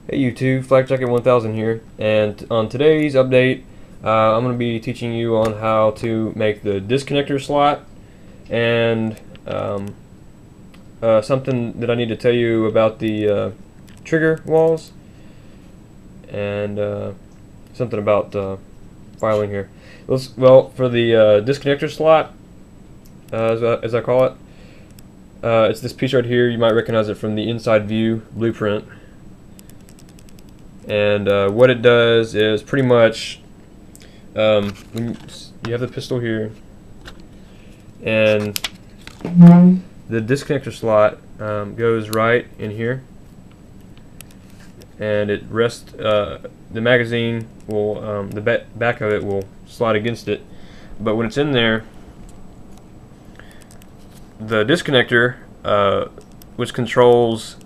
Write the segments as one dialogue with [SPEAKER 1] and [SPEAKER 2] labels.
[SPEAKER 1] Hey YouTube, Flak Jacket 1000 here, and on today's update, I'm going to be teaching you on how to make the disconnector slot, and something that I need to tell you about the trigger walls, and something about filing here. Well, for the disconnector slot, as I call it, it's this piece right here. You might recognize it from the inside view blueprint. And what it does is pretty much, when you have the pistol here, and the disconnector slot goes right in here, and it rests. The magazine will, the back of it will slide against it, but when it's in there, the disconnector, which controls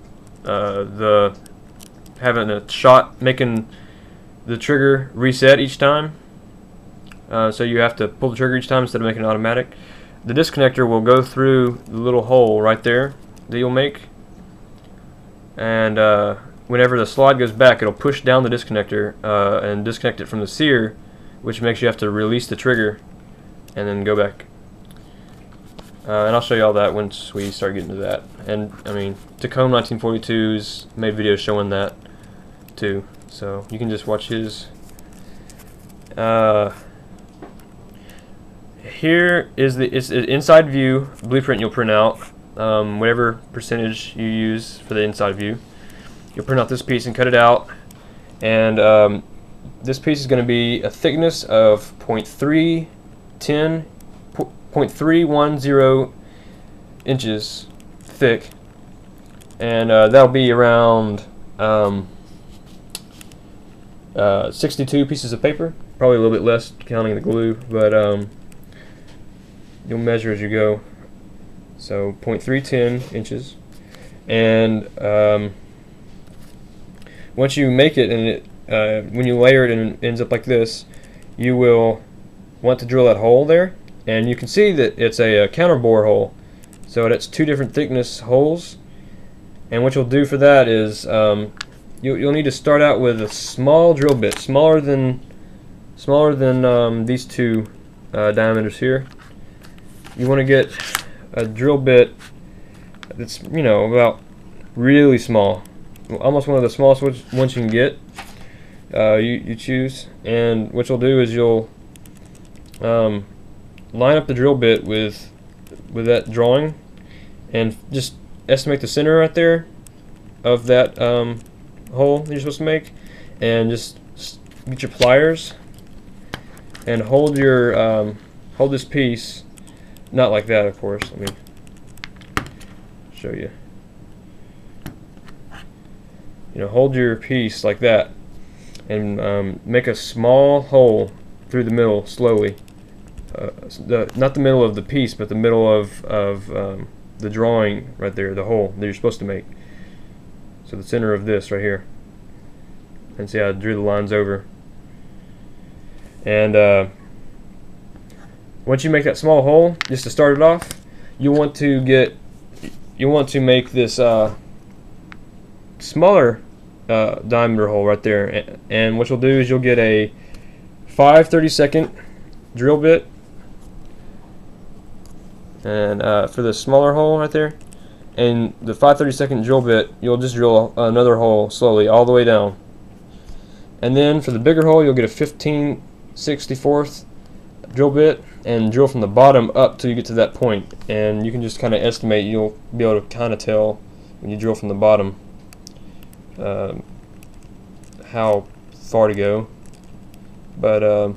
[SPEAKER 1] having a shot, making the trigger reset each time, so you have to pull the trigger each time instead of making it automatic. The disconnector will go through the little hole right there that you'll make, and whenever the slide goes back, it'll push down the disconnector and disconnect it from the sear, which makes you have to release the trigger and then go back. And I'll show you all that once we start getting to that. And I mean, Tacoma 1942's made videos showing that too, so you can just watch his. Here is it's an inside view blueprint you'll print out, whatever percentage you use for the inside view. You'll print out this piece and cut it out, and this piece is going to be a thickness of 0.310 inches thick, and that'll be around 62 pieces of paper, probably a little bit less counting the glue, but you'll measure as you go. So 0.310 inches, and once you make it, and it when you layer it and it ends up like this, you will want to drill that hole there, and you can see that it's a counter bore hole, so that's two different thickness holes. And what you'll do for that is you'll need to start out with a small drill bit, smaller than these two diameters here. You want to get a drill bit that's, you know, about really small, almost one of the smallest ones you can get. You choose, and what you'll do is you'll line up the drill bit with that drawing, and just estimate the center right there of that hole that you're supposed to make, and just get your pliers and hold your hold this piece, not like that, of course. Let me show you. You know, hold your piece like that, and make a small hole through the middle slowly. Not the middle of the piece, but the middle of the drawing right there, the hole that you're supposed to make. So the center of this right here. And see how I drew the lines over. And once you make that small hole, just to start it off, you want to make this smaller diameter hole right there. And what you'll do is you'll get a 5/32 drill bit, and for the smaller hole right there, and the 5/32 drill bit, you'll just drill another hole slowly all the way down. And then for the bigger hole, you'll get a 15/64 drill bit and drill from the bottom up till you get to that point. And you can just kind of estimate, you'll be able to kind of tell when you drill from the bottom how far to go. But I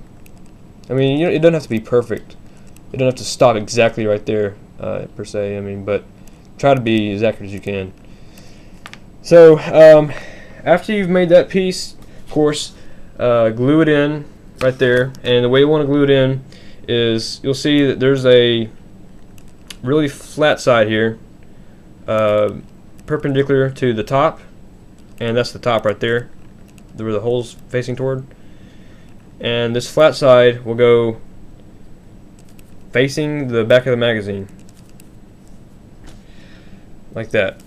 [SPEAKER 1] mean, you know, it doesn't have to be perfect. You don't have to stop exactly right there, per se. I mean, but try to be as accurate as you can. So after you've made that piece, of course, glue it in right there. And the way you want to glue it in is, you'll see that there's a really flat side here, perpendicular to the top, and that's the top right there, where the hole's facing toward. And this flat side will go facing the back of the magazine, like that.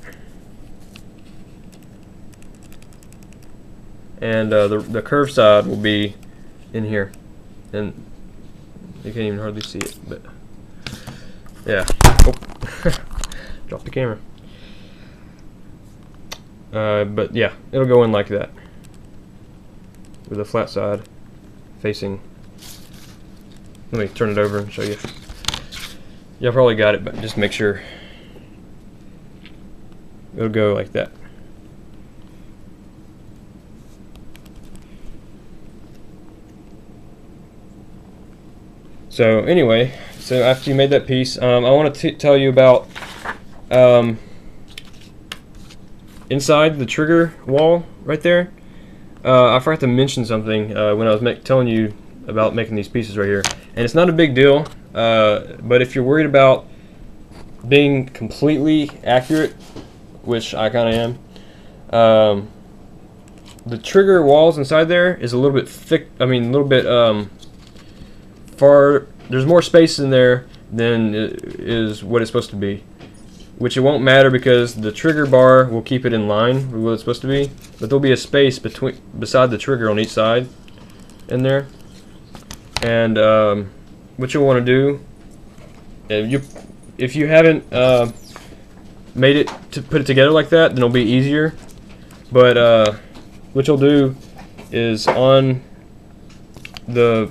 [SPEAKER 1] and the curved side will be in here, and you can't even hardly see it, but yeah. Oh. Drop the camera. But yeah, it'll go in like that, with a flat side facing. Let me turn it over and show you. Y'all probably got it, but just make sure it'll go like that. So anyway, so after you made that piece, I want to tell you about inside the trigger wall right there. I forgot to mention something when I was telling you about making these pieces right here, and it's not a big deal, but if you're worried about being completely accurate, which I kind of am, the trigger walls inside there is a little bit thick. I mean, a little bit far. There's more space in there than is what it's supposed to be, which it won't matter because the trigger bar will keep it in line with what it's supposed to be, but there'll be a space beside the trigger on each side in there. And what you'll want to do, if you haven't made it to put it together like that, then it'll be easier. But what you'll do is on the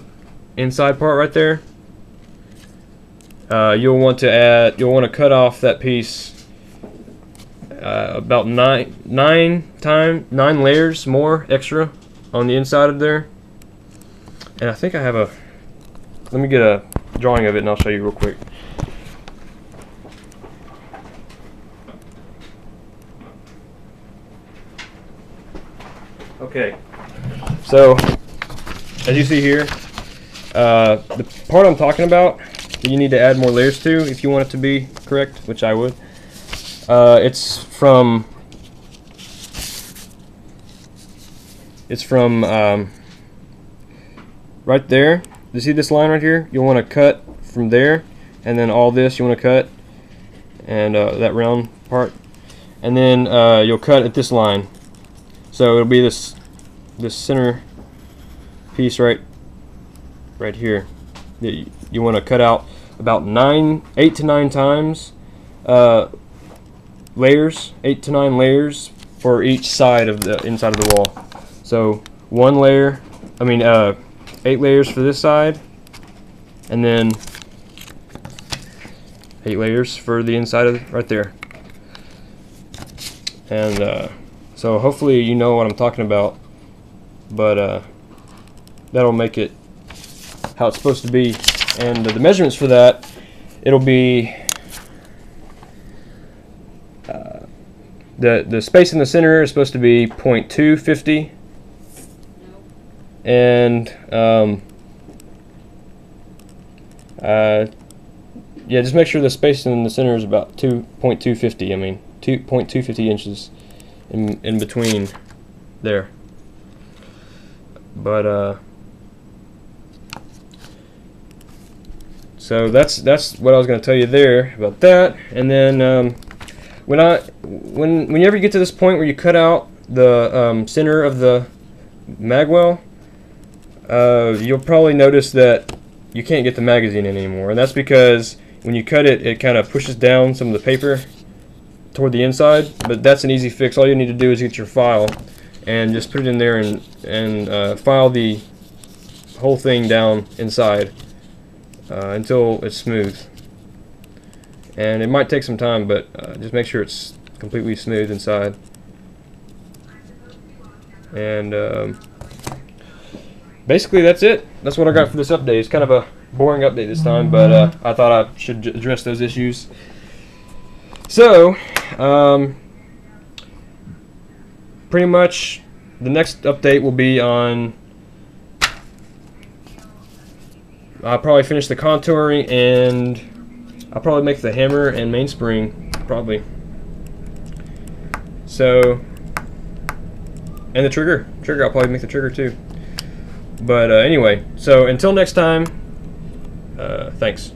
[SPEAKER 1] inside part right there, you'll want to cut off that piece about nine layers more extra on the inside of there. And I think I have a, let me get a drawing of it and I'll show you real quick. Okay, so as you see here, the part I'm talking about that you need to add more layers to if you want it to be correct, which I would, it's from right there. You see this line right here? You'll want to cut from there, and then all this you want to cut, and that round part, and then you'll cut at this line. So it'll be this center piece right here that you want to cut out about 8 to 9 times layers, 8 to 9 layers for each side of the inside of the wall. So 8 layers for this side, and then 8 layers for the inside of right there. And so hopefully you know what I'm talking about, but that'll make it how it's supposed to be. And the measurements for that, it'll be the space in the center is supposed to be 0.250, and yeah, just make sure the space in the center is about 2.250. I mean 2.250 inches in between there. But so that's what I was going to tell you there about that. And then whenever you get to this point where you cut out the center of the magwell, you'll probably notice that you can't get the magazine in anymore, and that's because when you cut it, it kind of pushes down some of the paper toward the inside. But that's an easy fix. All you need to do is get your file and just put it in there and file the whole thing down inside until it's smooth. And it might take some time, but just make sure it's completely smooth inside. And basically that's it. That's what I got for this update. It's kind of a boring update this time, but I thought I should address those issues. So pretty much the next update will be on, I'll probably finish the contouring, and I'll probably make the hammer and mainspring probably. So, and the trigger I'll probably make the trigger too. But anyway, so until next time, thanks.